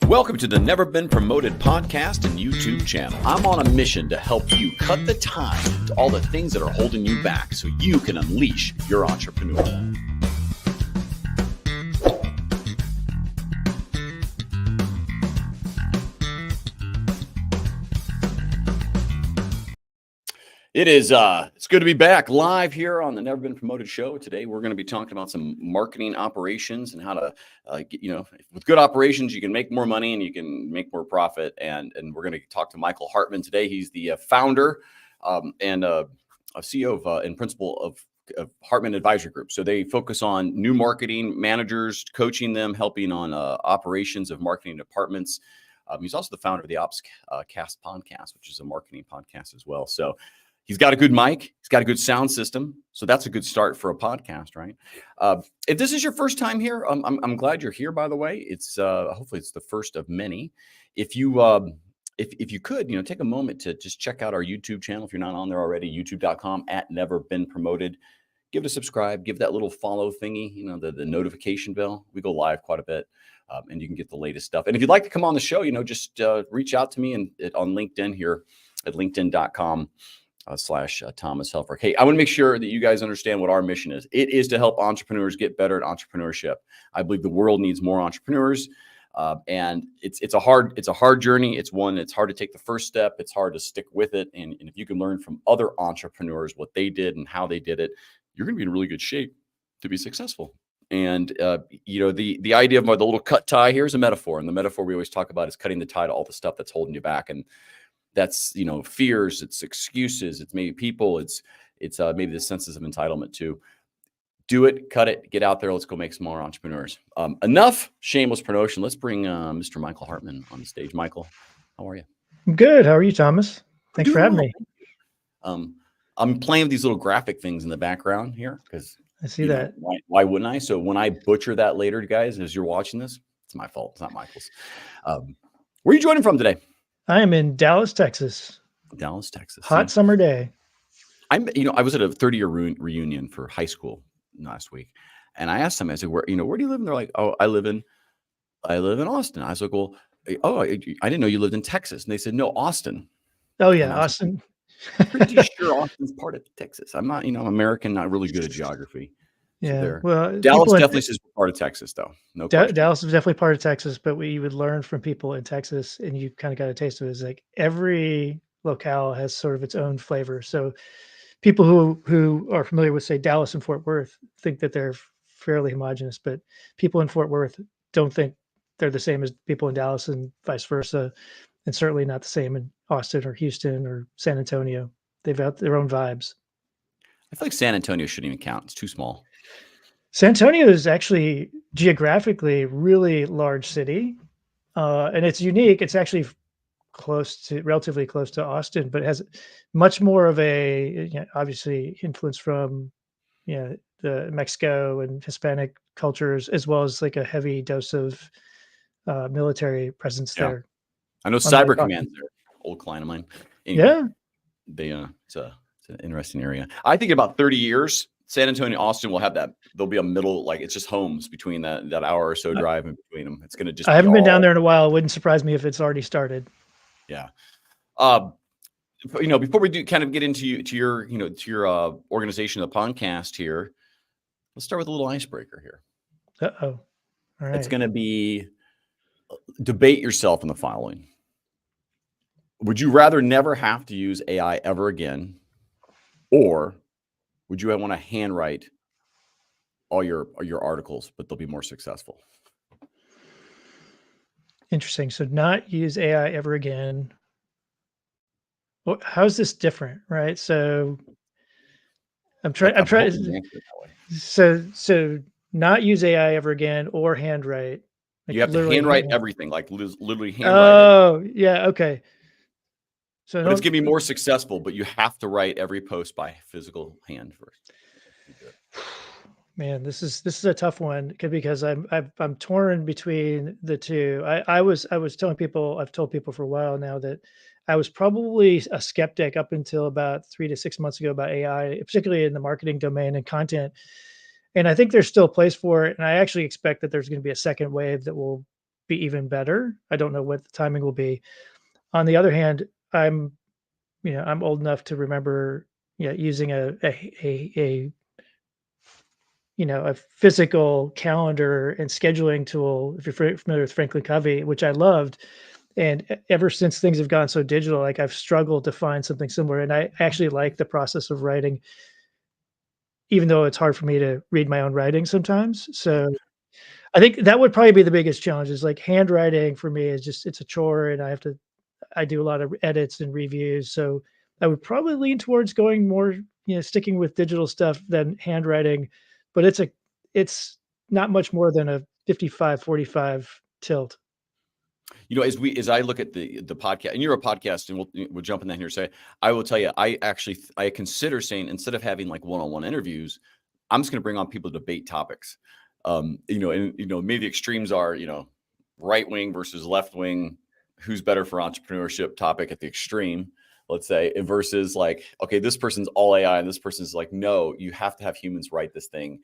Welcome to the Never Been Promoted podcast and YouTube channel. I'm on a mission to help you cut the time to all the things that are holding you back so you can unleash your entrepreneur. It's good to be back live here on the Never Been Promoted show. Today, we're going to be talking about some marketing operations and how to, with good operations, you can make more money and you can make more profit. And we're going to talk to Michael Hartman today. He's the founder and a CEO and principal of Hartmann Advisory Group. So they focus on new marketing managers, coaching them, helping on operations of marketing departments. He's also the founder of the Ops Cast podcast, which is a marketing podcast as well. So he's got a good mic. He's got a good sound system. So that's a good start for a podcast, right? If this is your first time here, I'm glad you're here, by the way. It's hopefully it's the first of many. If you could, take a moment to just check out our YouTube channel. If you're not on there already, youtube.com/neverbeenpromoted. Give it a subscribe, give that little follow thingy, the notification bell. We go live quite a bit. And you can get the latest stuff. And if you'd like to come on the show, just reach out to me on LinkedIn here at linkedin.com. /Thomas Helfer. Hey, I want to make sure that you guys understand what our mission is. It is to help entrepreneurs get better at entrepreneurship. I believe the world needs more entrepreneurs, and it's a hard journey. It's one that's hard to take the first step. It's hard to stick with it. And if you can learn from other entrepreneurs what they did and how they did it, you're going to be in really good shape to be successful. And the idea of the little cut tie here is a metaphor, and the metaphor we always talk about is cutting the tie to all the stuff that's holding you back. And that's, fears, it's excuses, it's maybe people, it's maybe the senses of entitlement too. Do it, cut it, get out there. Let's go make some more entrepreneurs. Enough shameless promotion. Let's bring Mr. Michael Hartman on the stage. Michael, how are you? I'm good. How are you, Thomas? Thanks for having me. I'm playing with these little graphic things in the background here because I see that. Why wouldn't I? So when I butcher that later, guys, as you're watching this, it's my fault. It's not Michael's. Where are you joining from today? I am in Dallas, Texas. Dallas, Texas. Hot summer day. I was at a 30-year reunion for high school last week, and I asked them, I said, where do you live? And they're like, oh, I live in Austin. I was like, well, I didn't know you lived in Texas. And they said, no, Austin. Oh yeah, Austin. Pretty sure Austin's part of Texas. I'm not, I'm American, not really good at geography. Yeah. So well, Dallas definitely says we're part of Texas, though. No question. Dallas is definitely part of Texas, but what you would learn from people in Texas, and you kind of got a taste of it, is like every locale has sort of its own flavor. So people who are familiar with, say, Dallas and Fort Worth think that they're fairly homogenous, but people in Fort Worth don't think they're the same as people in Dallas and vice versa, and certainly not the same in Austin or Houston or San Antonio. They've got their own vibes. I feel like San Antonio shouldn't even count. It's too small. San Antonio is actually geographically a really large city, and it's unique. It's actually relatively close to Austin, but it has much more of a, obviously influence from, the Mexico and Hispanic cultures, as well as like a heavy dose of military presence there. I know Cyber Command's there, old client of mine. Anyway, it's an interesting area. I think in about 30 years, San Antonio, Austin will have that. There'll be a middle, like it's just homes between that hour or so drive in between them. It's going to just. I haven't been down there in a while. It wouldn't surprise me if it's already started. Yeah. Before we do kind of get into your organization, the podcast here, let's start with a little icebreaker here. Uh-oh. All right. It's going to be debate yourself in the following. Would you rather never have to use AI ever again, or would you want to handwrite all your articles, but they'll be more successful? Interesting. So not use AI ever again. Well, how's this different, right? So I'm trying. I'm I'm trying. hoping you answer it that way. So not use AI ever again or handwrite, You like have to literally handwrite hand. everything, like literally handwrite it. Oh, yeah. Okay. So But it's don't. gonna be more successful, but you have to write every post by physical hand first. Man, this is a tough one because I'm torn between the two. I was telling people, I've told people for a while now that I was probably a skeptic up until about 3 to 6 months ago about AI, particularly in the marketing domain and content. And I think there's still a place for it. And I actually expect that there's going to be a second wave that will be even better. I don't know what the timing will be. On the other hand, I'm old enough to remember, using a physical calendar and scheduling tool, if you're familiar with Franklin Covey, which I loved. And ever since things have gone so digital, like I've struggled to find something similar. And I actually like the process of writing, even though it's hard for me to read my own writing sometimes. So I think that would probably be the biggest challenge, is like handwriting for me is just, it's a chore, and I do a lot of edits and reviews. So I would probably lean towards going more, sticking with digital stuff than handwriting, but it's not much more than a 55-45 tilt. As I look at the podcast, and you're a podcast, and we'll jump in that here. Say, I will tell you, I consider saying, instead of having like one-on-one interviews, I'm just going to bring on people to debate topics. Maybe the extremes are, right wing versus left wing, who's better for entrepreneurship topic at the extreme, let's say, versus like, okay, this person's all AI and this person's like, no, you have to have humans write this thing,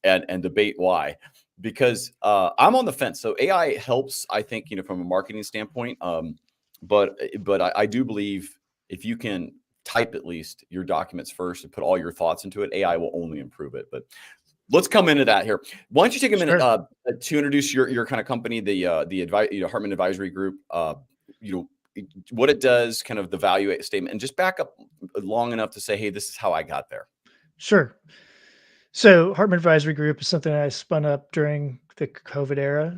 and debate why. Because I'm on the fence. So AI helps, I think, from a marketing standpoint. But I do believe if you can type at least your documents first and put all your thoughts into it, AI will only improve it. But let's come into that here. Why don't you take a minute Sure. to introduce your kind of company, the Hartmann Advisory Group, what it does, kind of the value statement, and just back up long enough to say, hey, this is how I got there. Sure. So Hartman Advisory Group is something I spun up during the COVID era.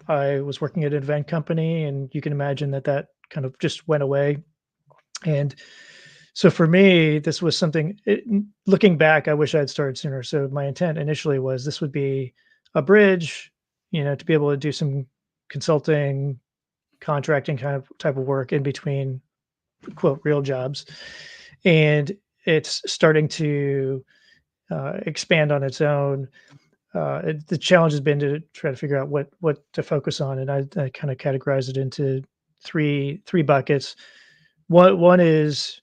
I was working at an event company, and you can imagine that kind of just went away. And so for me, this was something, looking back, I wish I had started sooner. So my intent initially was this would be a bridge, to be able to do some consulting, contracting kind of type of work in between, quote, real jobs. And it's starting to expand on its own. The challenge has been to try to figure out what to focus on, and I kind of categorize it into three buckets. One is,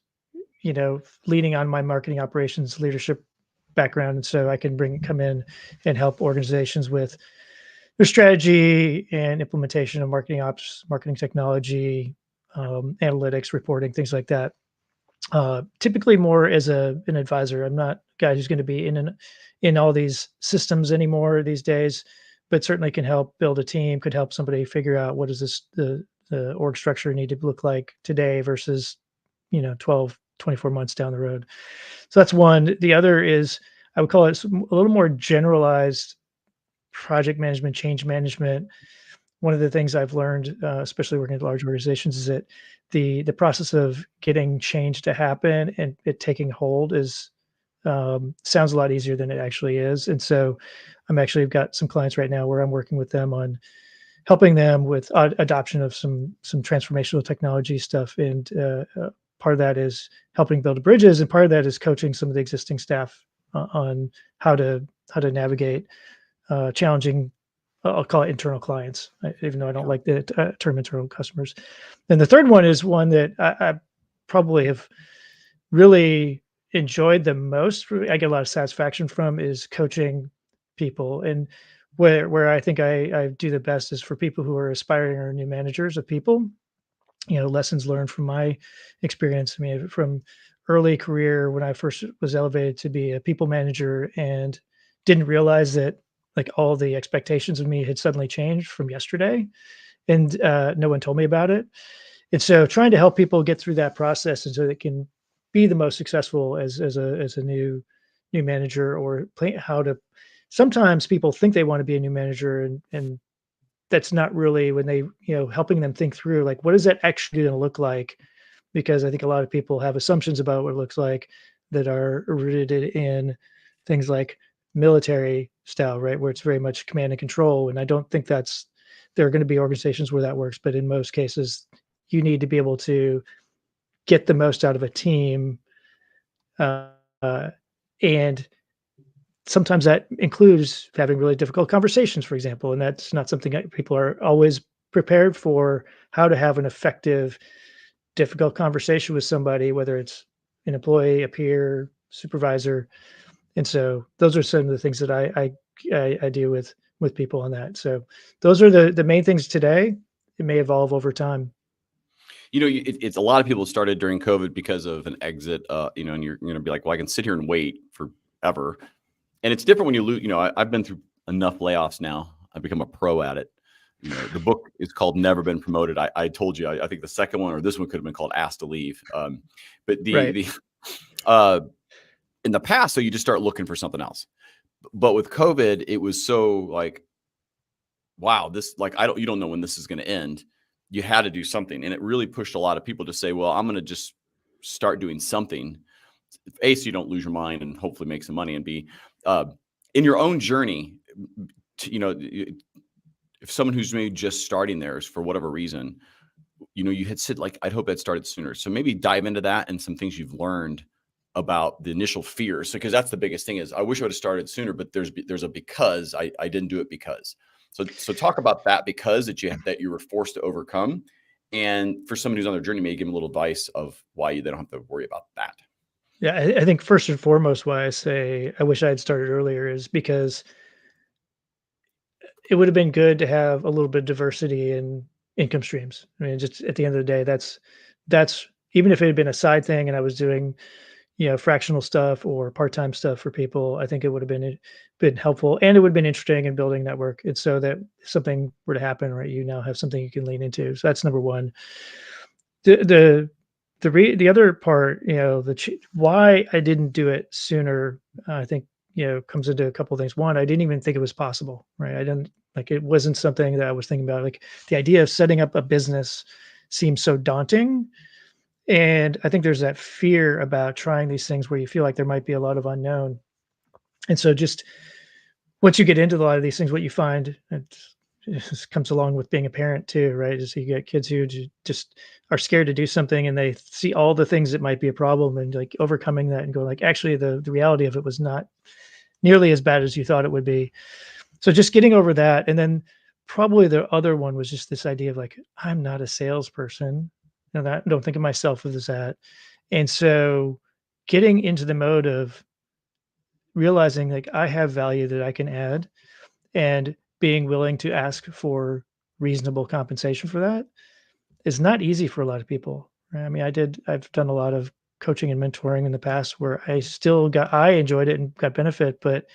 leaning on my marketing operations leadership background, and so I can come in and help organizations with their strategy and implementation of marketing ops, marketing technology, analytics, reporting, things like that. Typically more as an advisor. I'm not a guy who's going to be in all these systems anymore these days, but certainly can help build a team, could help somebody figure out what does the org structure need to look like today versus 12, 24 months down the road. So that's one. The other is, I would call it a little more generalized project management, change management. One of the things I've learned, especially working at large organizations, is that the process of getting change to happen and it taking hold is sounds a lot easier than it actually is. And so I've got some clients right now where I'm working with them on helping them with adoption of some transformational technology stuff. And part of that is helping build bridges, and part of that is coaching some of the existing staff on how to navigate challenging, I'll call it internal clients, even though I don't like the term internal customers. And the third one is one that I probably have really enjoyed the most. I get a lot of satisfaction from is coaching people. And where I think I do the best is for people who are aspiring or new managers of people. Lessons learned from my experience. I mean, from early career when I first was elevated to be a people manager and didn't realize that like all the expectations of me had suddenly changed from yesterday. and no one told me about it. And so trying to help people get through that process and so they can be the most successful as a new manager, or how to, sometimes people think they want to be a new manager, and that's not really when they, helping them think through, like, what is that actually going to look like? Because I think a lot of people have assumptions about what it looks like that are rooted in things like military style, right? Where it's very much command and control. And I don't think there are going to be organizations where that works, but in most cases, you need to be able to get the most out of a team. Uh, uh, and sometimes that includes having really difficult conversations, for example. And that's not something that people are always prepared for, how to have an effective, difficult conversation with somebody, whether it's an employee, a peer, supervisor. And so those are some of the things that I do with people on that. So those are the main things today. It may evolve over time. It's a lot of people started during COVID because of an exit, and you're going to be like, well, I can sit here and wait forever. And it's different when you lose. I've been through enough layoffs now. I've become a pro at it. The book is called Never Been Promoted. I told you, I think the second one or this one could have been called Asked to Leave. But Right. in the past, so you just start looking for something else. But with COVID, it was so like, wow, this, like, you don't know when this is going to end. You had to do something. And it really pushed a lot of people to say, well, I'm going to just start doing something. A, so you don't lose your mind and hopefully make some money. And B, in your own journey, if someone who's maybe just starting theirs for whatever reason, you had said, like, I'd hope that started sooner. So maybe dive into that and some things you've learned about the initial fears. Because that's the biggest thing is, I wish I would have started sooner, but there's a because I didn't do it because. So talk about that because that you were forced to overcome. And for someone who's on their journey, maybe give them a little advice of why they don't have to worry about that. Yeah, I think first and foremost, why I say I wish I had started earlier is because it would have been good to have a little bit of diversity in income streams. I mean, just at the end of the day, that's even if it had been a side thing and I was doing, fractional stuff or part-time stuff for people, I think it would have been helpful, and it would have been interesting in building network. And so that if something were to happen, right, you now have something you can lean into. So that's number one. The other part, why I didn't do it sooner, I think, comes into a couple of things. One, I didn't even think it was possible, right? I didn't, like, it wasn't something that I was thinking about. Like, the idea of setting up a business seems so daunting. And I think there's that fear about trying these things where you feel like there might be a lot of unknown. And so just once you get into a lot of these things, what you find, it comes along with being a parent too, right? Is you get kids who just are scared to do something, and they see all the things that might be a problem, and like overcoming that and going like, actually, the reality of it was not nearly as bad as you thought it would be. So just getting over that. And then probably the other one was just this idea of like, I'm not a salesperson, and I don't think of myself as that. And so getting into the mode of realizing like I have value that I can add, and being willing to ask for reasonable compensation for that is not easy for a lot of people. Right? I mean, I've done a lot of coaching and mentoring in the past where I enjoyed it and got benefit, but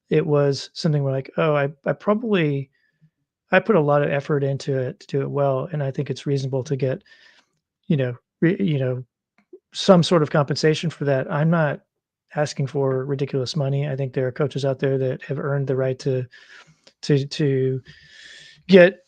it was something where like, oh, I put a lot of effort into it to do it well. And I think it's reasonable to get, you know, some sort of compensation for that. I'm not asking for ridiculous money. I think there are coaches out there that have earned the right to get,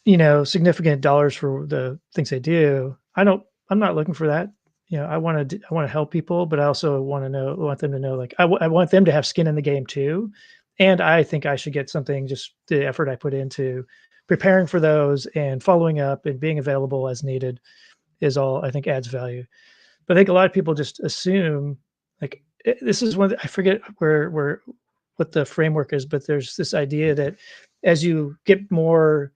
significant dollars for the things they do. I'm not looking for that. I want to help people, but I also want them to know, like, I want them to have skin in the game too. And I think I should get something, just the effort I put into preparing for those and following up and being available as needed is all I think adds value. But I think a lot of people just assume, like, this is I forget where what the framework is, but there's this idea that as you get more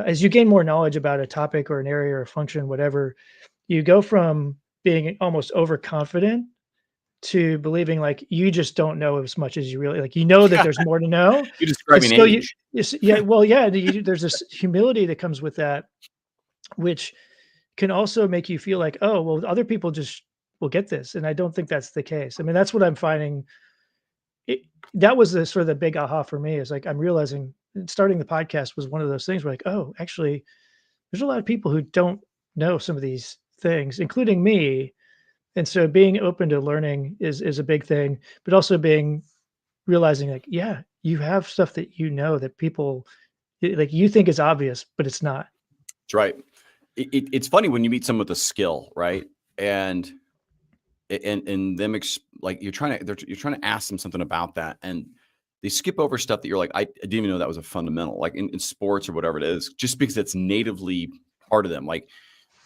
as you gain more knowledge about a topic or an area or a function, whatever, you go from being almost overconfident to believing like you just don't know as much as you really, like, that there's more to know, You're but describing still age. yeah, well, yeah, there's this humility that comes with that, which can also make you feel like, oh, well, other people just will get this. And I don't think that's the case. I mean, that's what I'm finding. It, that was the sort of the big aha for me, is like, I'm realizing starting the podcast was one of those things where like, oh, actually, there's a lot of people who don't know some of these things, including me. And so being open to learning is a big thing, but also realizing like, yeah, you have stuff that that people like you think is obvious, but it's not. That's right. It's funny when you meet someone with a skill, right? And them like you're trying to ask them something about that, and they skip over stuff that you're like, I didn't even know that was a fundamental, like in sports or whatever it is, just because it's natively part of them. Like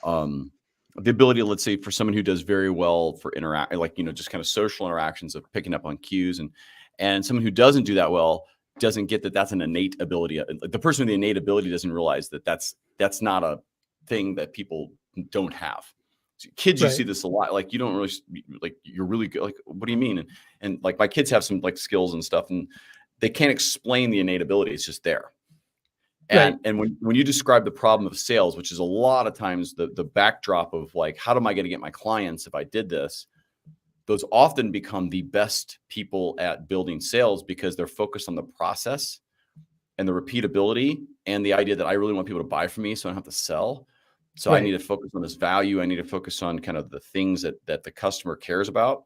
the ability, let's say, for someone who does very well for like, just kind of social interactions of picking up on cues, and someone who doesn't do that well doesn't get that that's an innate ability. The person with the innate ability doesn't realize that that's not a thing that people don't have. Kids, you Right. see this a lot. Like you don't really like, you're really good. Like, what do you mean? And like my kids have some like skills and stuff, and they can't explain the innate ability. It's just there. Right. And when you describe the problem of sales, which is a lot of times the backdrop of like, how am I going to get my clients if I did this? Those often become the best people at building sales because they're focused on the process and the repeatability and the idea that I really want people to buy from me so I don't have to sell. So I need Right. to focus on this value. I need to focus on kind of the things that the customer cares about.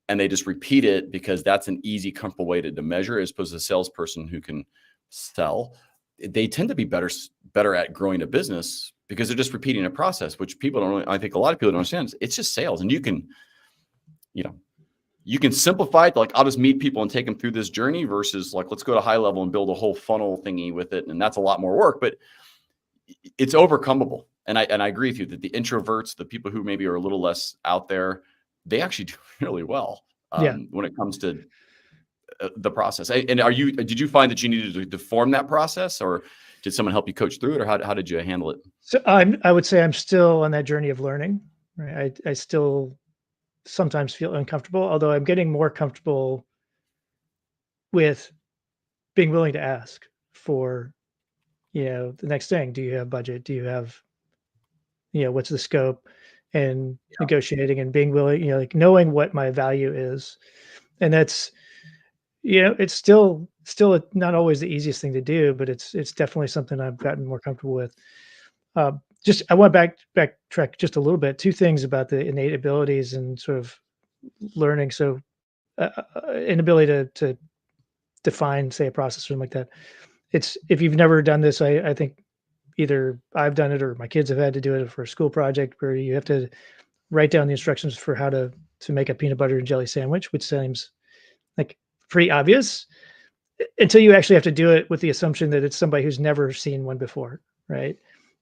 And they just repeat it because that's an easy, comfortable way to measure, as opposed to a salesperson who can sell. They tend to be better at growing a business because they're just repeating a process, which people don't really, I think a lot of people don't understand. It's just sales. And you can simplify it to like, I'll just meet people and take them through this journey versus like, let's go to high level and build a whole funnel thingy with it. And that's a lot more work, but it's overcomable. And I agree with you that the introverts, the people who maybe are a little less out there, they actually do really well Yeah. when it comes to the process. And did you find that you needed to form that process, or did someone help you coach through it, or how did you handle it? So I would say I'm still on that journey of learning. Right. I still sometimes feel uncomfortable, although I'm getting more comfortable with being willing to ask for, the next thing. Do you have budget? Do you have, what's the scope? And negotiating and being willing, like knowing what my value is. And that's, it's not always the easiest thing to do, but it's definitely something I've gotten more comfortable with. Just I want to backtrack just a little bit. Two things about the innate abilities and sort of learning. So, inability to define, say, a process or something like that. It's if you've never done this, I think either I've done it or my kids have had to do it for a school project where you have to write down the instructions for how to make a peanut butter and jelly sandwich, which seems like pretty obvious until you actually have to do it with the assumption that it's somebody who's never seen one before, right?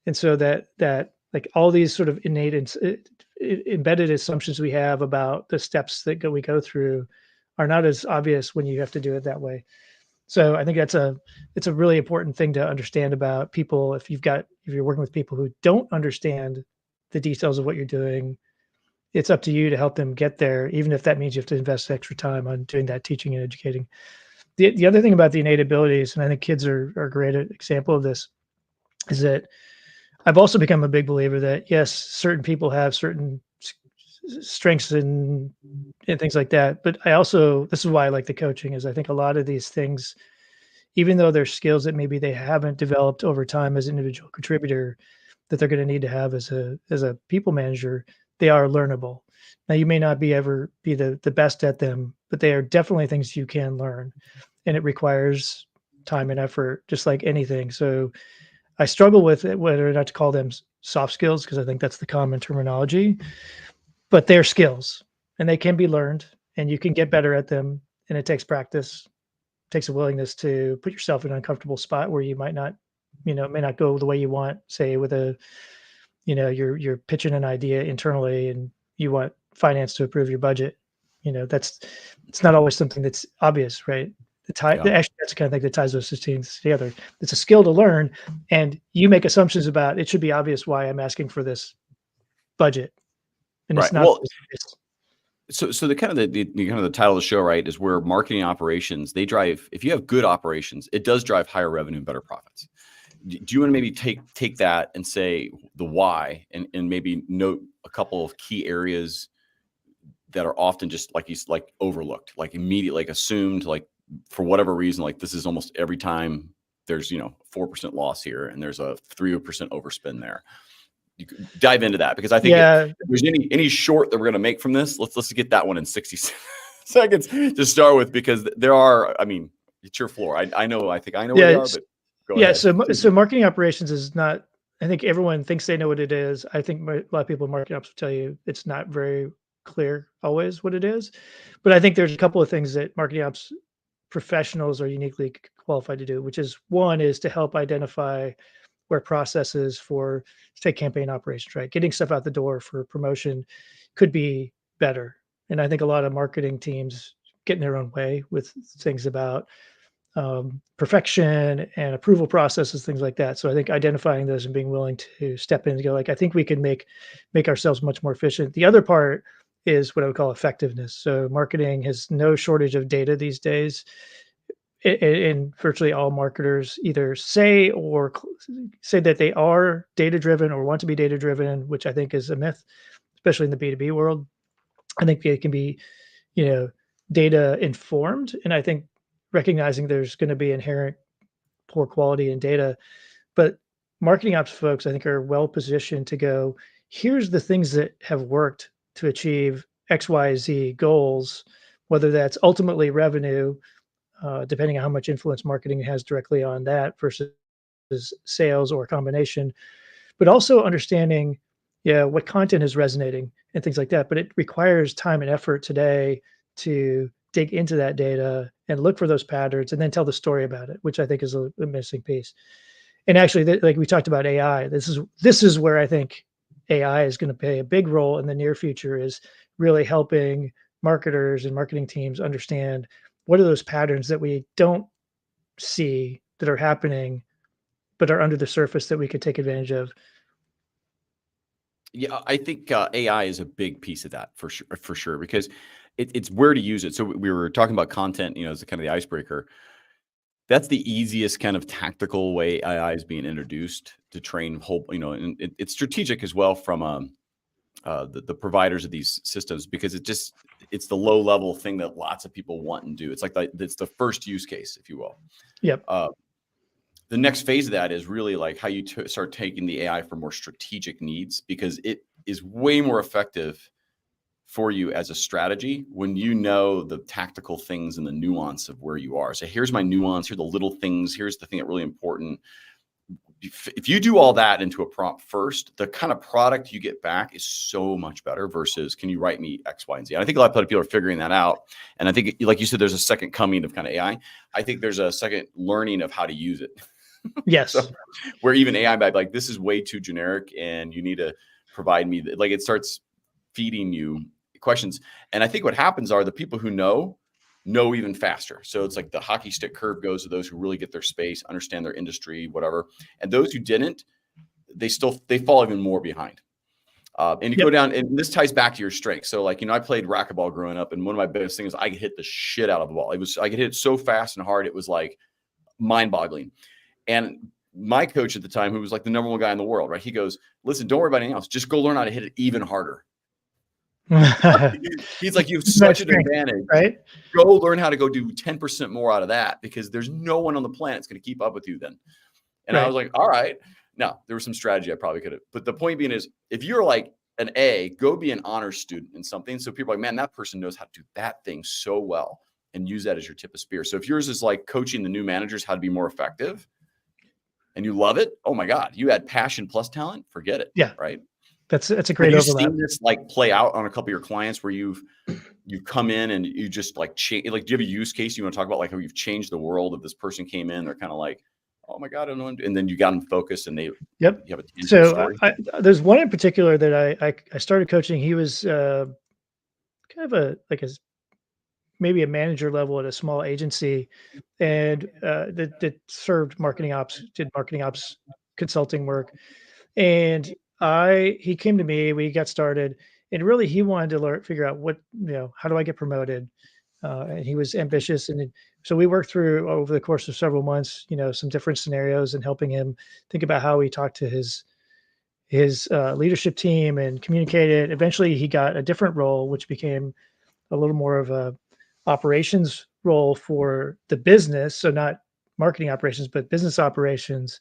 And so that like all these sort of innate and embedded assumptions we have about the steps that we go through are not as obvious when you have to do it that way. So I think it's a really important thing to understand about people. If you're working with people who don't understand the details of what you're doing, it's up to you to help them get there, even if that means you have to invest extra time on doing that teaching and educating. The other thing about the innate abilities, and I think kids are a great example of this, is that I've also become a big believer that yes, certain people have certain strengths and things like that. But this is why I like the coaching, is I think a lot of these things, even though they're skills that maybe they haven't developed over time as an individual contributor, that they're going to need to have as a people manager, they are learnable. Now you may not ever be the best at them, but they are definitely things you can learn, and it requires time and effort, just like anything. So I struggle with it, whether or not to call them soft skills, because I think that's the common terminology, but they're skills and they can be learned and you can get better at them. And it takes practice, takes a willingness to put yourself in an uncomfortable spot where you might not, it may not go the way you want, say with you're pitching an idea internally and you want finance to approve your budget. It's not always something that's obvious, right? Actually, that's the kind of thing that ties those two things together. It's a skill to learn, and you make assumptions about it should be obvious why I'm asking for this budget, and it's Right. not. Well, so the kind of the title of the show, right, is where marketing operations, they drive. If you have good operations, it does drive higher revenue and better profits. Do you want to maybe take that and say the why, and maybe note a couple of key areas that are often just like overlooked, like immediate, like assumed, like for whatever reason, like this is almost every time there's 4% loss here, and there's a 3% overspend there. You could dive into that, because I think if there's any short that we're going to make from this, let's get that one in 60 seconds to start with, because there are, I mean, it's your floor. I think I know where they are, but go ahead. So marketing operations is not, I think everyone thinks they know what it is. I think a lot of people in marketing ops will tell you it's not very clear always what it is. But I think there's a couple of things that marketing ops professionals are uniquely qualified to do, which is, one is to help identify where processes for, say, campaign operations, right? Getting stuff out the door for promotion could be better. And I think a lot of marketing teams get in their own way with things about perfection and approval processes, things like that. So I think identifying those and being willing to step in and go, like, I think we can make ourselves much more efficient. The other part is what I would call effectiveness. So marketing has no shortage of data these days. And virtually all marketers either say that they are data driven or want to be data driven, which I think is a myth, especially in the B2B world. I think they can be, data informed. And I think recognizing there's going to be inherent poor quality in data, but marketing ops folks, I think, are well positioned to go, here's the things that have worked to achieve X, Y, Z goals, whether that's ultimately revenue, depending on how much influence marketing has directly on that versus sales or a combination, but also understanding, what content is resonating and things like that. But it requires time and effort today to dig into that data and look for those patterns and then tell the story about it, which I think is a missing piece. And actually, like we talked about AI, this is where I think AI is going to play a big role in the near future, is really helping marketers and marketing teams understand what are those patterns that we don't see that are happening, but are under the surface that we could take advantage of. Yeah, I think AI is a big piece of that for sure, because it's where to use it. So we were talking about content, as kind of the icebreaker. That's the easiest kind of tactical way AI is being introduced to train whole, and it's strategic as well from the providers of these systems, because it's the low level thing that lots of people want and do. It's like it's the first use case, if you will. Yep. The next phase of that is really like how you start taking the AI for more strategic needs, because it is way more effective for you as a strategy when you know the tactical things and the nuance of where you are. So here's my nuance, here are the little things, here's the thing that's really important. If you do all that into a prompt first, the kind of product you get back is so much better versus, can you write me X, Y, and Z? And I think a lot of people are figuring that out. And I think, like you said, there's a second coming of kind of AI. I think there's a second learning of how to use it. Yes. So, where even AI might be like, this is way too generic and you need to provide me, like, it starts feeding you questions. And I think what happens are the people who know even faster. So it's like the hockey stick curve goes to those who really get their space, understand their industry, whatever. And those who didn't, they fall even more behind. And you go down, and this ties back to your strength. So like, I played racquetball growing up, and one of my biggest things was I could hit the shit out of the ball. I could hit it so fast and hard. It was like mind boggling. And my coach at the time, who was like the number one guy in the world, right? He goes, listen, don't worry about anything else. Just go learn how to hit it even harder. He's like, you have such an advantage, right? Go learn how to go do 10% more out of that, because there's no one on the planet that's going to keep up with you then. And I was like, all right. Now, there was some strategy I probably could have. But the point being is, if you're like an A, go be an honors student in something. So people are like, man, that person knows how to do that thing so well, and use that as your tip of spear. So if yours is like coaching the new managers how to be more effective, and you love it, oh my God, you add passion plus talent, forget it. Yeah. Right. That's a great overlap. Have you seen this like play out on a couple of your clients where you've come in and you just like change, like, do you have a use case you want to talk about, like how you've changed the world of this person came in, they're kind of like, oh my God, I don't know. And then you got them focused and you have a tangible story. There's one in particular that I started coaching. He was kind of maybe a manager level at a small agency, and that served marketing ops, did marketing ops consulting work. And he came to me, we got started, and really he wanted to figure out how do I get promoted? And he was ambitious. And so we worked through over the course of several months, some different scenarios, and helping him think about how he talked to his leadership team and communicated. Eventually he got a different role, which became a little more of a operations role for the business. So not marketing operations, but business operations.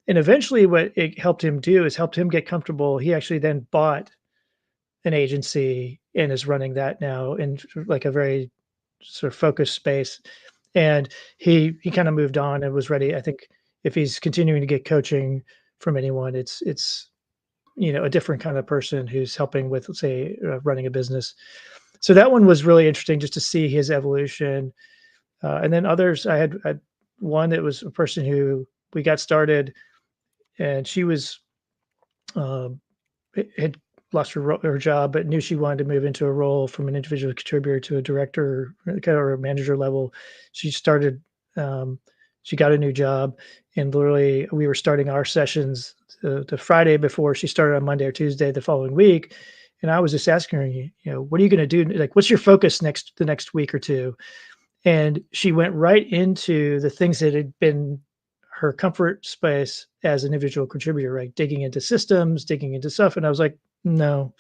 And eventually what it helped him do is helped him get comfortable. He actually then bought an agency and is running that now in like a very sort of focused space. And he kind of moved on and was ready. I think if he's continuing to get coaching from anyone, it's a different kind of person who's helping with, let's say, running a business. So that one was really interesting just to see his evolution. And then others, I had one that was a person who we got started, and she was um, had lost her job, but knew she wanted to move into a role from an individual contributor to a director or a manager level. She started, um, she got a new job, and literally we were starting our sessions the Friday before she started on Monday or Tuesday the following week. And I was just asking her, what are you going to do? Like, what's your focus the next week or two? And she went right into the things that had been her comfort space as an individual contributor, right? Digging into systems, digging into stuff. And I was like, no,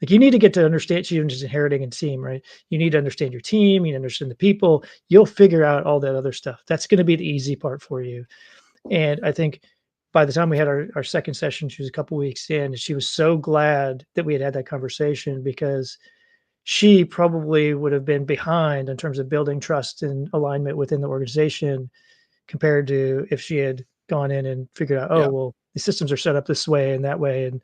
like you need to get to understand, she was just inheriting a team, right? You need to understand your team, you need to understand the people, you'll figure out all that other stuff. That's going to be the easy part for you. And I think by the time we had our second session, she was a couple weeks in, and she was so glad that we had that conversation, because she probably would have been behind in terms of building trust and alignment within the organization compared to if she had gone in and figured out, oh, Yeah. well, the systems are set up this way and that way. And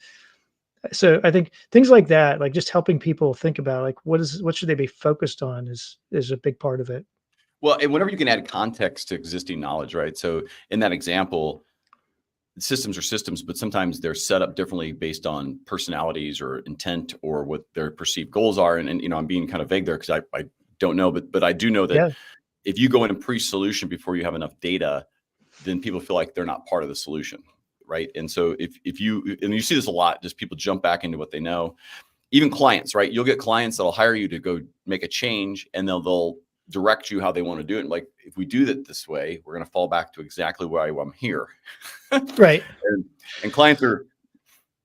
so I think things like that, like just helping people think about like what should they be focused on is a big part of it. Well, and whenever you can add context to existing knowledge, right? So in that example, systems are systems, but sometimes they're set up differently based on personalities or intent or what their perceived goals are. And I'm being kind of vague there because I don't know, but I do know that Yeah. if you go in pre-solution before you have enough data, then people feel like they're not part of the solution, right? And so if you see this a lot, just people jump back into what they know. Even clients, right? You'll get clients that'll hire you to go make a change, and they'll direct you how they want to do it. And like, if we do that this way, we're going to fall back to exactly why I'm here. Right. And clients are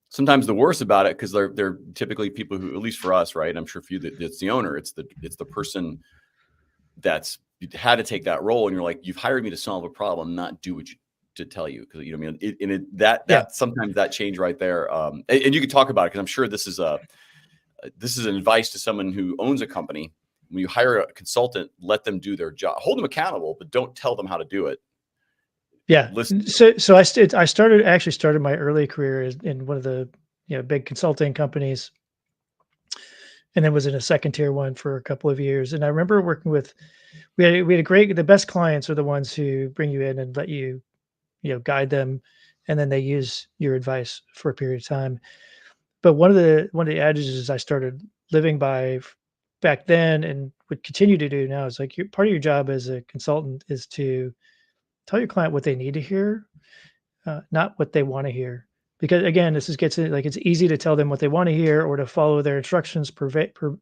sometimes the worst about it because they're typically people who, at least for us, right? I'm sure for you that it's the owner, it's the person that's had to take that role, and you're like, you've hired me to solve a problem, not do what you to tell you, because what I mean, that sometimes that change right there, and you could talk about it because I'm sure this is an advice to someone who owns a company. When you hire a consultant, let them do their job, hold them accountable, but don't tell them how to do it. Yeah. Listen. So I started my early career in one of the big consulting companies, and then was in a second tier one for a couple of years. And I remember working with the best clients are the ones who bring you in and let you guide them, and then they use your advice for a period of time. But one of the adages I started living by back then and would continue to do now is like part of your job as a consultant is to tell your client what they need to hear, not what they want to hear. Because again, gets it, like it's easy to tell them what they want to hear or to follow their instructions verbatim,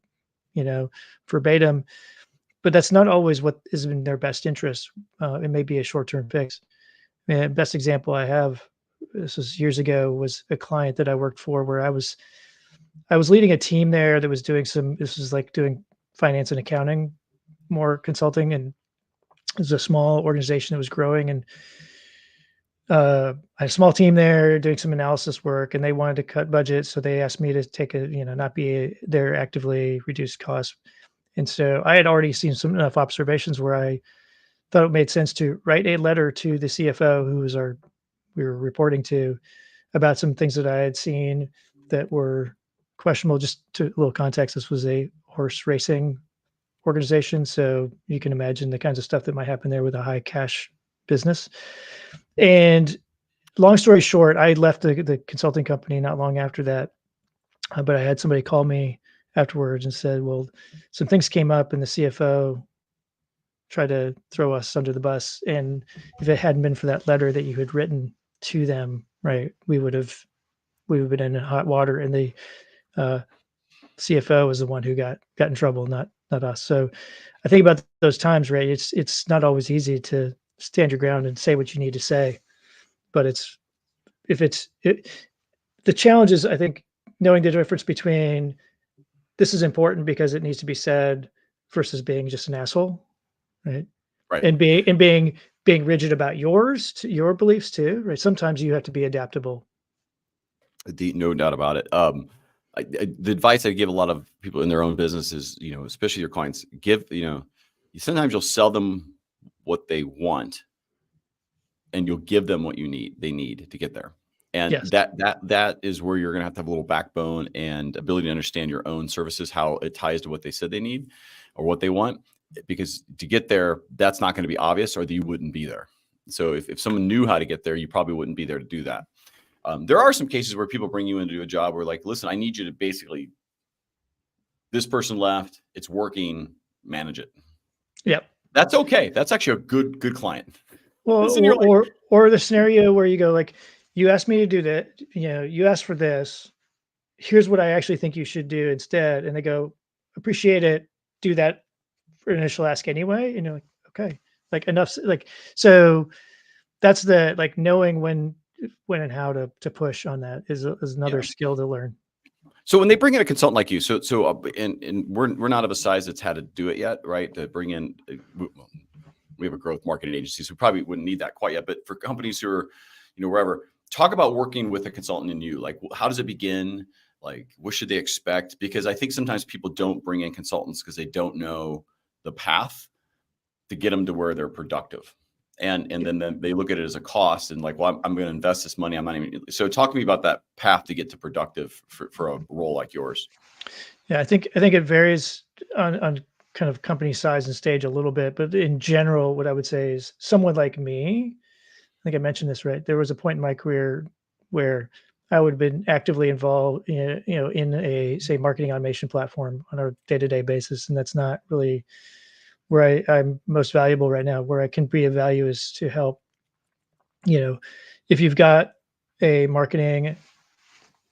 but that's not always what is in their best interest. It may be a short-term fix. Best example I have, this was years ago, was a client that I worked for where I was leading a team there that was doing this was like doing finance and accounting, more consulting, and it was a small organization that was growing, and I had a small team there doing some analysis work, and they wanted to cut budget, so they asked me to take not be there, actively reduce costs. And so I had already seen enough observations where I thought it made sense to write a letter to the CFO, we were reporting to, about some things that I had seen that were questionable. Just to a little context, this was a horse racing organization, so you can imagine the kinds of stuff that might happen there with a high cash business. And long story short, I left the consulting company not long after that, but I had somebody call me afterwards and said, "Well, some things came up, and the CFO tried to throw us under the bus. And if it hadn't been for that letter that you had written to them, right, we would have been in hot water." And the uh, CFO was the one who got in trouble, not us. So I think about those times, right? It's not always easy to stand your ground and say what you need to say, but the challenge is, I think, knowing the difference between this is important because it needs to be said versus being just an asshole, right? Right. and being rigid about your beliefs too, right? Sometimes you have to be adaptable. No doubt about it. The advice I give a lot of people in their own business is, especially your clients, sometimes you'll sell them what they want, and you'll give them what they need to get there. And Yes. that is where you're going to have a little backbone and ability to understand your own services, how it ties to what they said they need or what they want. Because to get there, that's not going to be obvious, or you wouldn't be there. So if someone knew how to get there, you probably wouldn't be there to do that. There are some cases where people bring you in to do a job where, like, listen, I need you to basically, this person left, it's working, manage it. Yep. That's okay. That's actually a good client. Well, Listen, you're like, or the scenario where you go like, you asked me to do that, you asked for this. Here's what I actually think you should do instead. And they go, appreciate it. Do that for initial ask anyway. And you're like, okay, like enough. Like, so that's the, like, knowing when and how to push on that is another yeah. skill to learn. So when they bring in a consultant like you, and we're not of a size that's had to do it yet, right? To bring in, we have a growth marketing agency, so we probably wouldn't need that quite yet. But for companies who are, wherever, talk about working with a consultant in you. Like, how does it begin? Like, what should they expect? Because I think sometimes people don't bring in consultants because they don't know the path to get them to where they're productive. And then they look at it as a cost and like, well, I'm going to invest this money. I'm not even. So talk to me about that path to get to productive for a role like yours. Yeah, I think it varies on kind of company size and stage a little bit, but in general, what I would say is someone like me. I think I mentioned this, right? There was a point in my career where I would have been actively involved, in a, say, marketing automation platform on a day-to-day basis, and that's not really where I'm most valuable right now. Where I can be of value is to help, if you've got a marketing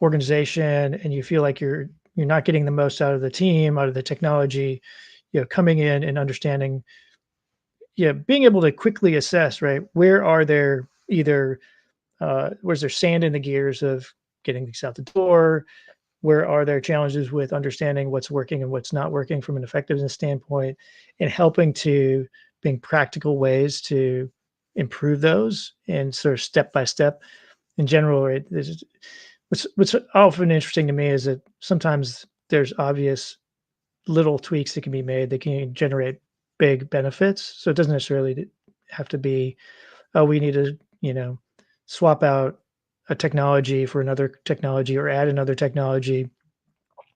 organization and you feel like you're not getting the most out of the team, out of the technology, coming in and understanding, being able to quickly assess, right, where are there either where's there sand in the gears of getting things out the door, where are there challenges with understanding what's working and what's not working from an effectiveness standpoint, and helping to being practical ways to improve those and sort of step by step. In general, right, what's often interesting to me is that sometimes there's obvious little tweaks that can be made that can generate big benefits. So it doesn't necessarily have to be, oh, we need to, swap out a technology for another technology or add another technology.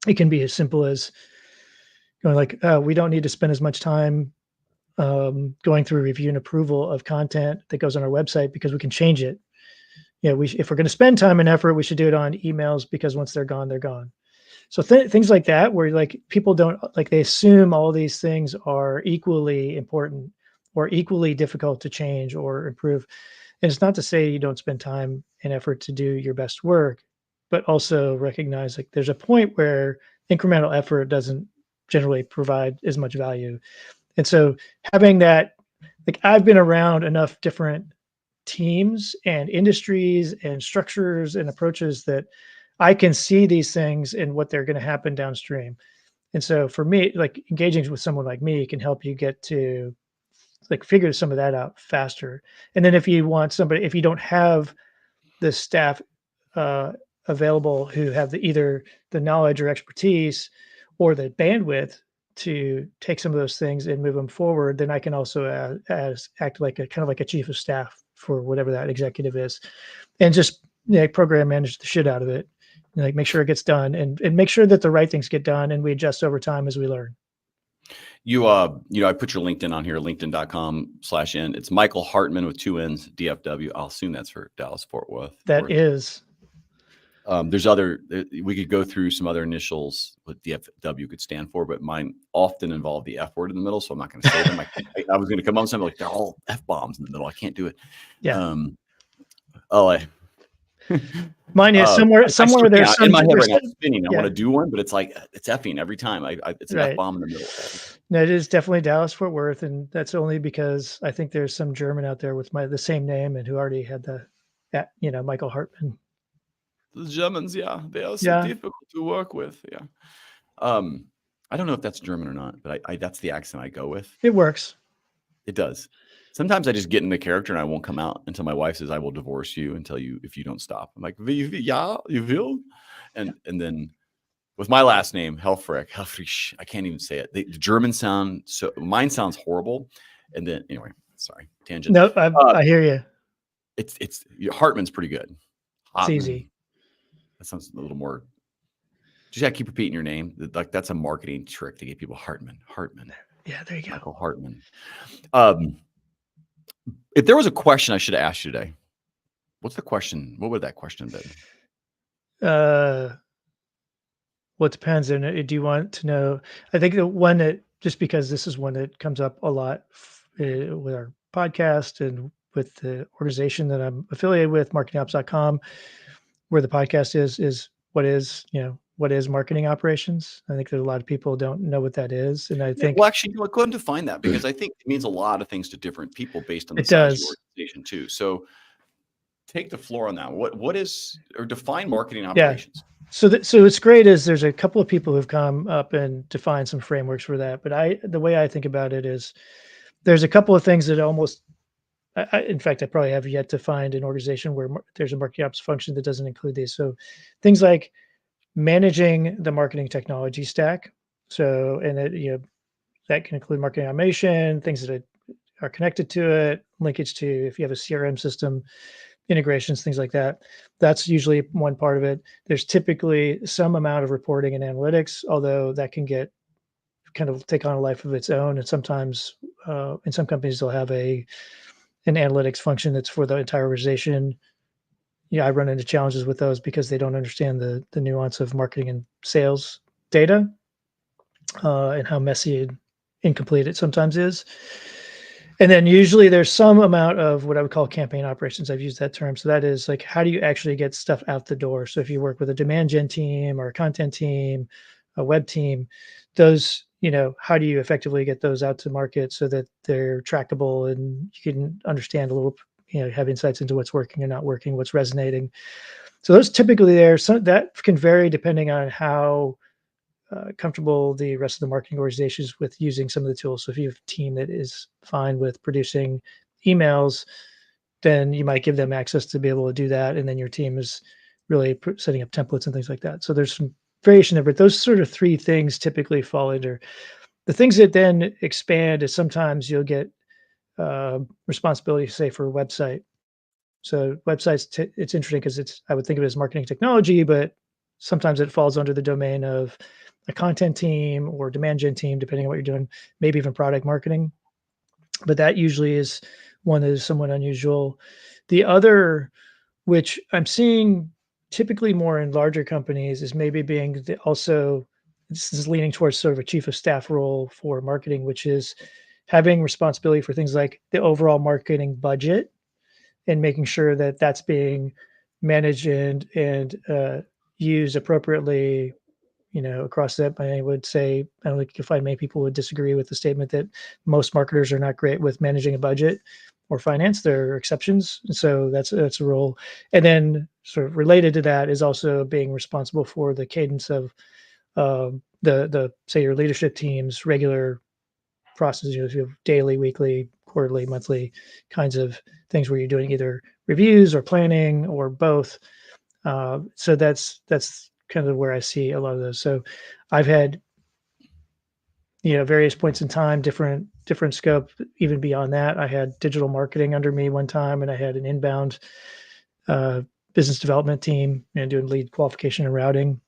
It can be as simple as going like, we don't need to spend as much time going through review and approval of content that goes on our website because we can change it. If we're going to spend time and effort, we should do it on emails because once they're gone, they're gone. So things like that, where like people don't, like, they assume all these things are equally important or equally difficult to change or improve. And it's not to say you don't spend time and effort to do your best work, but also recognize like there's a point where incremental effort doesn't generally provide as much value. And so having that, like, I've been around enough different teams and industries and structures and approaches that I can see these things and what they're going to happen downstream. And so for me, like, engaging with someone like me can help you get to, like, figure some of that out faster. And then if you want somebody, if you don't have the staff uh, available who have either the knowledge or expertise or the bandwidth to take some of those things and move them forward, then I can also act like a kind of like a chief of staff for whatever that executive is, and just, program manage the shit out of it, like make sure it gets done and make sure that the right things get done, and we adjust over time as we learn. I put your LinkedIn on here, linkedin.com/N. It's Michael Hartman with 2 N's, DFW. I'll assume that's for Dallas Fort Worth. That is. There's we could go through some other initials what DFW could stand for, but mine often involve the F word in the middle. So I'm not going to say them. I was going to come on something like they're all F bombs in the middle. I can't do it. Yeah. LA. Mine is somewhere there's some, in my head right now, spinning. I yeah. want to do one, but it's like it's effing every time. It's an Right. F bomb in the middle. No, it is definitely Dallas Fort Worth, and that's only because I think there's some German out there with the same name and who already had Michael Hartman. The Germans, yeah, they are so difficult to work with. Yeah. I don't know if that's German or not, but I that's the accent I go with. It works. It does. Sometimes I just get in the character and I won't come out until my wife says, I will divorce you until if you don't stop. I'm like, yeah, you will. And then with my last name, Helfrich, I can't even say it. The German sound, so mine sounds horrible. And then anyway, sorry, tangent. No, I hear you. It's Hartman's pretty good. It's easy. That sounds a little more. Just gotta keep repeating your name. Like that's a marketing trick to get people Hartman. Yeah, there you go. Michael Hartman. If there was a question I should have asked you today, what's the question? What would that question have been? Well, it depends. And do you want to know? I think the one that, just because this is one that comes up a lot with our podcast and with the organization that I'm affiliated with, marketingops.com, where the podcast is what is marketing operations. I think that a lot of people don't know what that is. And I think, well, actually, go ahead and define that, because I think it means a lot of things to different people based on the it size of does. your organization too. So take the floor on that. What is, or define marketing operations? So it's great is there's a couple of people who've come up and defined some frameworks for that. But the way I think about it is there's a couple of things that almost, in fact, I probably have yet to find an organization where there's a marketing ops function that doesn't include these. So things like managing the marketing technology stack. So, and that can include marketing automation, things that are connected to it, linkage to if you have a CRM system, integrations, things like that. That's usually one part of it. There's typically some amount of reporting and analytics, although that can get kind of take on a life of its own. And sometimes in some companies, they'll have an analytics function that's for the entire organization. I run into challenges with those because they don't understand the nuance of marketing and sales data and how messy and incomplete it sometimes is. And then usually there's some amount of what I would call campaign operations. I've used that term. So that is like, how do you actually get stuff out the door? So if you work with a demand gen team or a content team, a web team, those, how do you effectively get those out to market so that they're trackable and you can understand a little, have insights into what's working and not working, what's resonating. So those typically that can vary depending on how comfortable the rest of the marketing organizations with using some of the tools. So if you have a team that is fine with producing emails, then you might give them access to be able to do that. And then your team is really setting up templates and things like that. So there's some variation there, but those sort of three things typically fall under. The things that then expand is sometimes you'll get responsibility, say, for a website. So websites, it's interesting because I would think of it as marketing technology, but sometimes it falls under the domain of a content team or demand gen team, depending on what you're doing, maybe even product marketing. But that usually is one that is somewhat unusual. The other, which I'm seeing typically more in larger companies, is maybe being this is leaning towards sort of a chief of staff role for marketing, which is having responsibility for things like the overall marketing budget and making sure that that's being managed and used appropriately, across that. I would say, I don't think you'll find many people would disagree with the statement that most marketers are not great with managing a budget or finance. There are exceptions. So that's a role. And then sort of related to that is also being responsible for the cadence of the say your leadership team's regular processes. If you have daily, weekly, quarterly, monthly kinds of things where you're doing either reviews or planning or both. So that's kind of where I see a lot of those. So I've had, various points in time, different scope. Even beyond that, I had digital marketing under me one time, and I had an inbound business development team and doing lead qualification and routing.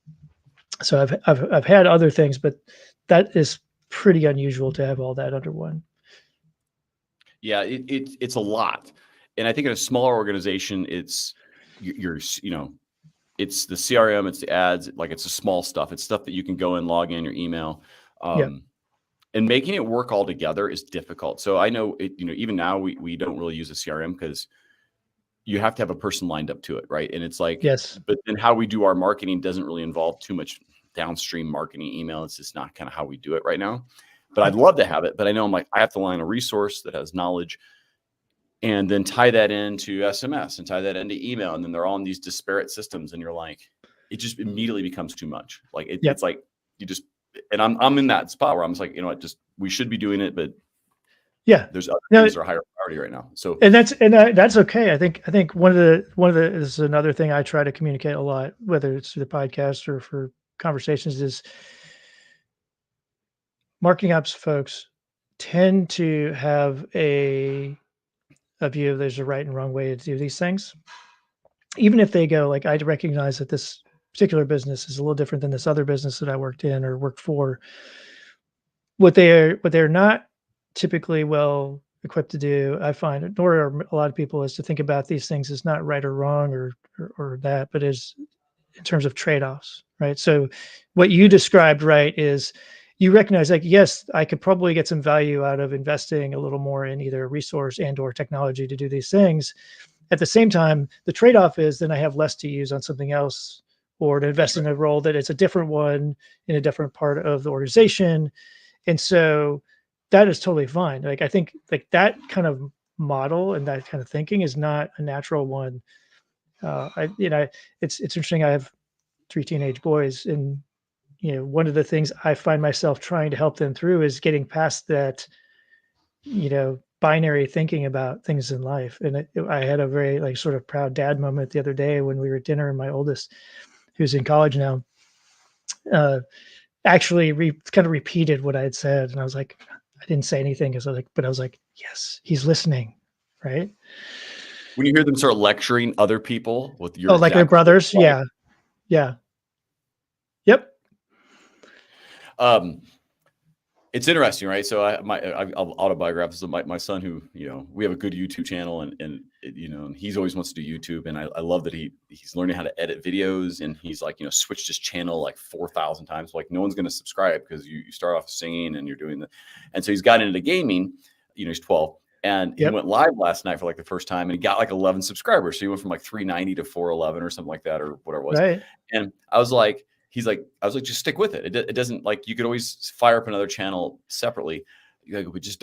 So I've had other things, but that is pretty unusual to have all that under one. Yeah, it's a lot. And I think in a smaller organization, it's it's the CRM, it's the ads, like it's the small stuff. It's stuff that you can go and log in your email. And making it work all together is difficult. So I know even now we don't really use a CRM because you have to have a person lined up to it, right? And it's like, yes, but then how we do our marketing doesn't really involve too much downstream marketing email. It's just not kind of how we do it right now. But I'd love to have it. But I know I have to line a resource that has knowledge and then tie that into SMS and tie that into email. And then they're all in these disparate systems. And you're like, it just immediately becomes too much. Like it's like you just, and I'm in that spot where I'm just like, we should be doing it, but Yeah. There's other No, things that are higher priority right now. So, and that's okay. I think one of the this is another thing I try to communicate a lot, whether it's through the podcast or for conversations, is marketing ops folks tend to have a view of there's a right and wrong way to do these things. Even if they go like, I recognize that this particular business is a little different than this other business that I worked in or worked for. What they're not typically well equipped to do, I find, nor are a lot of people, is to think about these things as not right or wrong or that, but as in terms of trade-offs, right? So what you described, right, is you recognize like, yes, I could probably get some value out of investing a little more in either resource and or technology to do these things. At the same time, the trade-off is then I have less to use on something else, or to invest in a role that it's a different one in a different part of the organization. And so that is totally fine. Like, I think like that kind of model and that kind of thinking is not a natural one. It's interesting. I have 3 teenage boys, and one of the things I find myself trying to help them through is getting past that, binary thinking about things in life. And I had a very like sort of proud dad moment the other day when we were at dinner, and my oldest, who's in college now, uh, actually kind of repeated what I had said, and I was like, I didn't say anything because but I was like, yes, he's listening, right? when you hear them start lecturing other people with your Oh, like their exact brothers, words, yeah, yeah, yep, um, it's interesting, right? So I'll autobiograph this. My son, who we have a good YouTube channel, and he's always wants to do YouTube, and I love that he's learning how to edit videos, and he's like switched his channel like 4,000 times. Like no one's going to subscribe because you start off singing and you're doing and so he's got into gaming. He's 12. And he went live last night for like the first time, and he got like 11 subscribers. So he went from like 390 to 411 or something like that, or whatever it was. right. And I was like, just stick with it. It doesn't, like, you could always fire up another channel separately. We just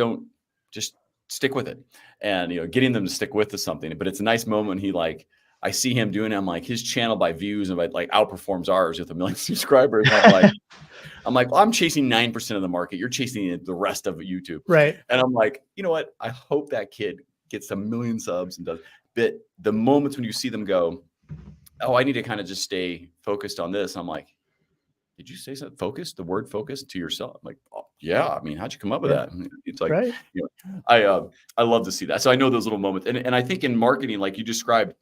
stick with it. And, getting them to stick with something, but it's a nice moment. I see him doing it. I'm like, his channel by views and by like outperforms ours with 1 million subscribers. And I'm like, well, I'm chasing 9% of the market. You're chasing the rest of YouTube. Right. And I'm like, you know what? I hope that kid gets 1 million subs and does. But the moments when you see them go, oh, I need to kind of just stay focused on this. I'm like, did you say something? Focus, the word focus to yourself. I'm like, oh, yeah. I mean, how'd you come up with that? And it's like, right. I love to see that. So I know those little moments. And I think in marketing, like you described,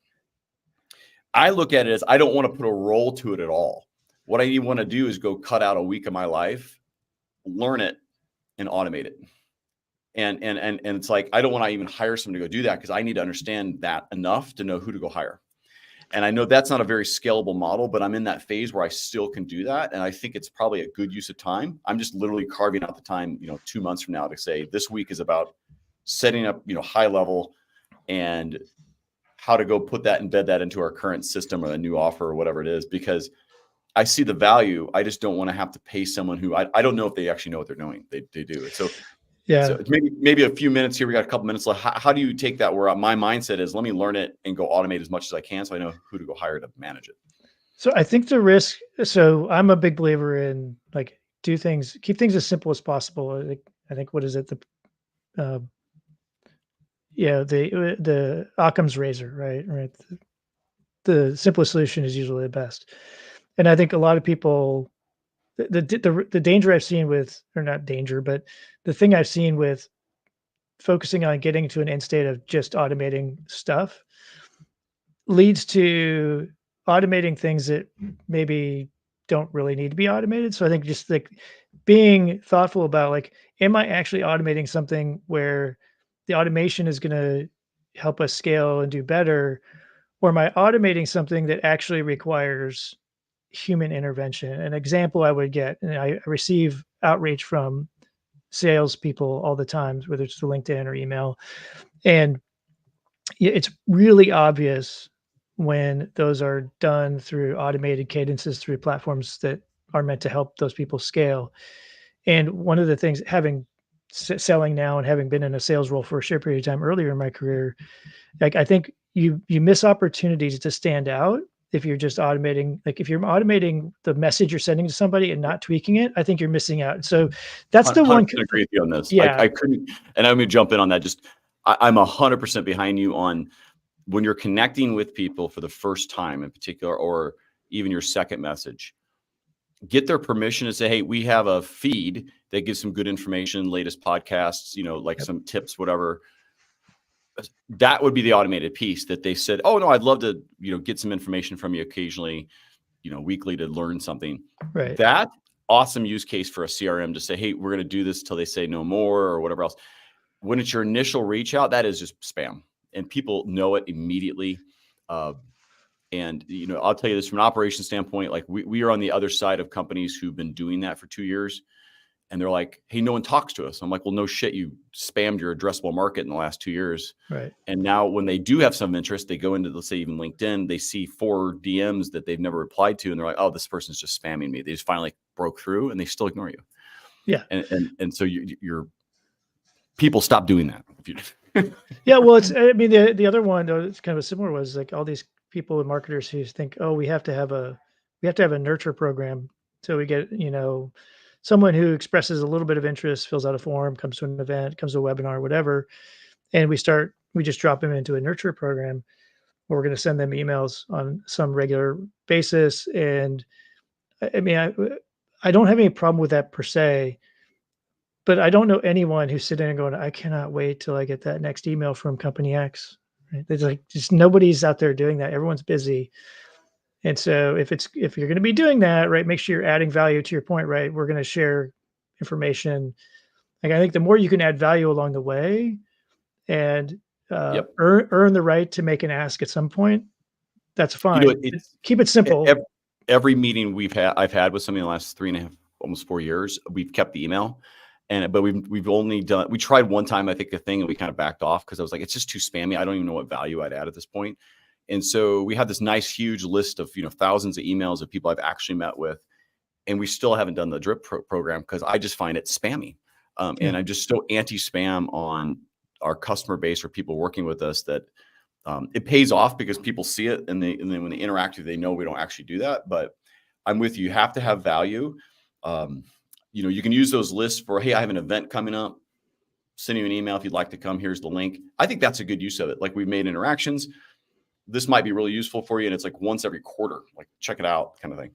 I look at it as I don't want to put a role to it at all. What I want to do is go cut out a week of my life, learn it, and automate it. And it's like, I don't want to even hire someone to go do that, because I need to understand that enough to know who to go hire. And I know that's not a very scalable model, but I'm in that phase where I still can do that. And I think it's probably a good use of time. I'm just literally carving out the time, 2 months from now, to say this week is about setting up, high level, and how to go embed that into our current system or a new offer or whatever it is, because I see the value. I just don't want to have to pay someone who I don't know if they actually know what they're doing. They do it. So Yeah. So maybe a few minutes here. We got a couple minutes left. How do you take that, where my mindset is, let me learn it and go automate as much as I can, so I know who to go hire to manage it? So I think the risk. So I'm a big believer in like keep things as simple as possible. I think what is it? Uh, the Occam's razor, right? Right. The simplest solution is usually the best. And I think a lot of people, the danger I've seen with, or not danger, but the thing I've seen with focusing on getting to an end state of just automating stuff leads to automating things that maybe don't really need to be automated. So I think just like being thoughtful about like, am I actually automating something where the automation is going to help us scale and do better? Or am I automating something that actually requires human intervention? An example I would get, and I receive outreach from salespeople all the time, whether it's through LinkedIn or email. And it's really obvious when those are done through automated cadences, through platforms that are meant to help those people scale. And one of the things, having selling now and having been in a sales role for a short period of time earlier in my career, like I think you miss opportunities to stand out if you're just automating, like if you're automating the message you're sending to somebody and not tweaking it, I think you're missing out. So that's the one. 100% agree with you on this. Yeah. I couldn't, and I'm going to jump in on that. Just, I'm 100% behind you on when you're connecting with people for the first time in particular, or even your second message, get their permission to say, hey, we have a feed that gives some good information, latest podcasts, like some tips, whatever. That would be the automated piece that they said, oh no, I'd love to, get some information from you occasionally, weekly to learn something. Right. That awesome use case for a CRM to say, hey, we're going to do this till they say no more or whatever else. When it's your initial reach out, that is just spam, and people know it immediately. And, I'll tell you this from an operations standpoint, like we are on the other side of companies who've been doing that for 2 years. And they're like, hey, no one talks to us. I'm like, well, no shit. You spammed your addressable market in the last 2 years. Right. And now when they do have some interest, they go into, let's say, even LinkedIn, they see 4 DMs that they've never replied to. And they're like, oh, this person's just spamming me. They just finally broke through and they still ignore you. Yeah. And so you're people stop doing that. Yeah. Well, the other one, though, it's kind of a similar, was like all these people and marketers who think, oh, we have to have a nurture program. So we get, someone who expresses a little bit of interest, fills out a form, comes to an event, comes to a webinar, whatever. And we just drop them into a nurture program where we're going to send them emails on some regular basis. And I don't have any problem with that per se, but I don't know anyone who's sitting and going, I cannot wait till I get that next email from company X. Right? There's like, just nobody's out there doing that. Everyone's busy. And so if you're going to be doing that, right, make sure you're adding value. To your point, right, we're going to share information. Like, I think the more you can add value along the way and earn the right to make an ask at some point, that's fine. Keep it simple. Every meeting I've had with somebody in the last 3.5, almost 4 years, we've kept the email. But we tried one time, I think, a thing, and we kind of backed off because I was like, it's just too spammy. I don't even know what value I'd add at this point. And so we had this nice, huge list of, thousands of emails of people I've actually met with, and we still haven't done the drip program because I just find it spammy. And I'm just so anti-spam on our customer base or people working with us that it pays off because people see it, and then when they interact with you, they know we don't actually do that. But I'm with you. You have to have value. You can use those lists for, hey, I have an event coming up. Send you an email if you'd like to come. Here's the link. I think that's a good use of it. Like, we've made interactions. This might be really useful for you. And it's like once every quarter, like check it out kind of thing.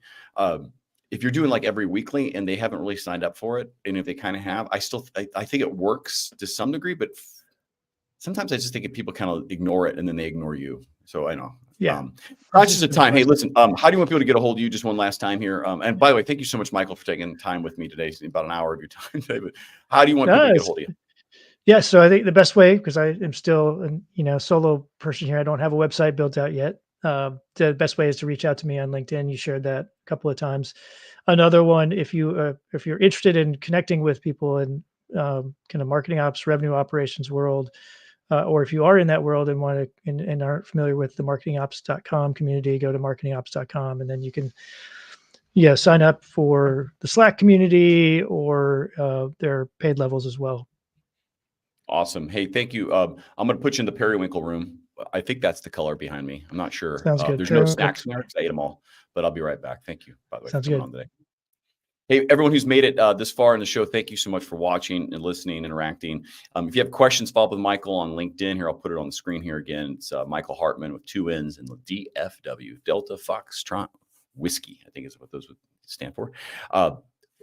If you're doing like every weekly and they haven't really signed up for it, and if they kind of have, I think it works to some degree, but sometimes I just think if people kind of ignore it and then they ignore you. So I know. Yeah. Conscious of time. Hey, listen, how do you want people to get a hold of you just one last time here? And by the way, thank you so much, Michael, for taking time with me today. It's about an hour of your time today, but how do you want people to get a hold of you? Yeah. So I think the best way, because I am still a solo person here, I don't have a website built out yet. The best way is to reach out to me on LinkedIn. You shared that a couple of times. Another one, if you're interested in connecting with people in kind of marketing ops, revenue operations world, or if you are in that world and want to and aren't familiar with the marketingops.com community, go to marketingops.com, and then you can sign up for the Slack community or their paid levels as well. Awesome. Hey, thank you. I'm going to put you in the periwinkle room. I think that's the color behind me. I'm not sure. Sounds good. There's no snacks in there because I ate them all, but I'll be right back. Thank you, by the way, Sounds for coming on today. Hey, everyone who's made it this far in the show, thank you so much for watching and listening, interacting. If you have questions, follow up with Michael on LinkedIn. Here, I'll put it on the screen here again. It's Michael Hartman with 2 N's and the DFW, Delta Foxtrot Whiskey, I think is what those would stand for.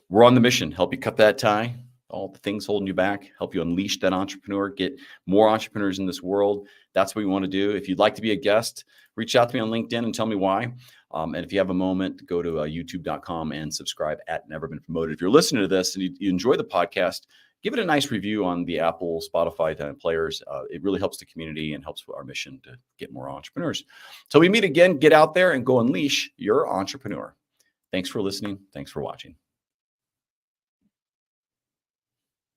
We're on the mission. Help you cut that tie, all the things holding you back, help you unleash that entrepreneur, get more entrepreneurs in this world. That's what we want to do. If you'd like to be a guest, reach out to me on LinkedIn and tell me why. And if you have a moment, go to youtube.com and subscribe at Never Been Promoted. If you're listening to this and you enjoy the podcast, give it a nice review on the Apple, Spotify players. It really helps the community and helps with our mission to get more entrepreneurs. Till we meet again, get out there and go unleash your entrepreneur. Thanks for listening. Thanks for watching.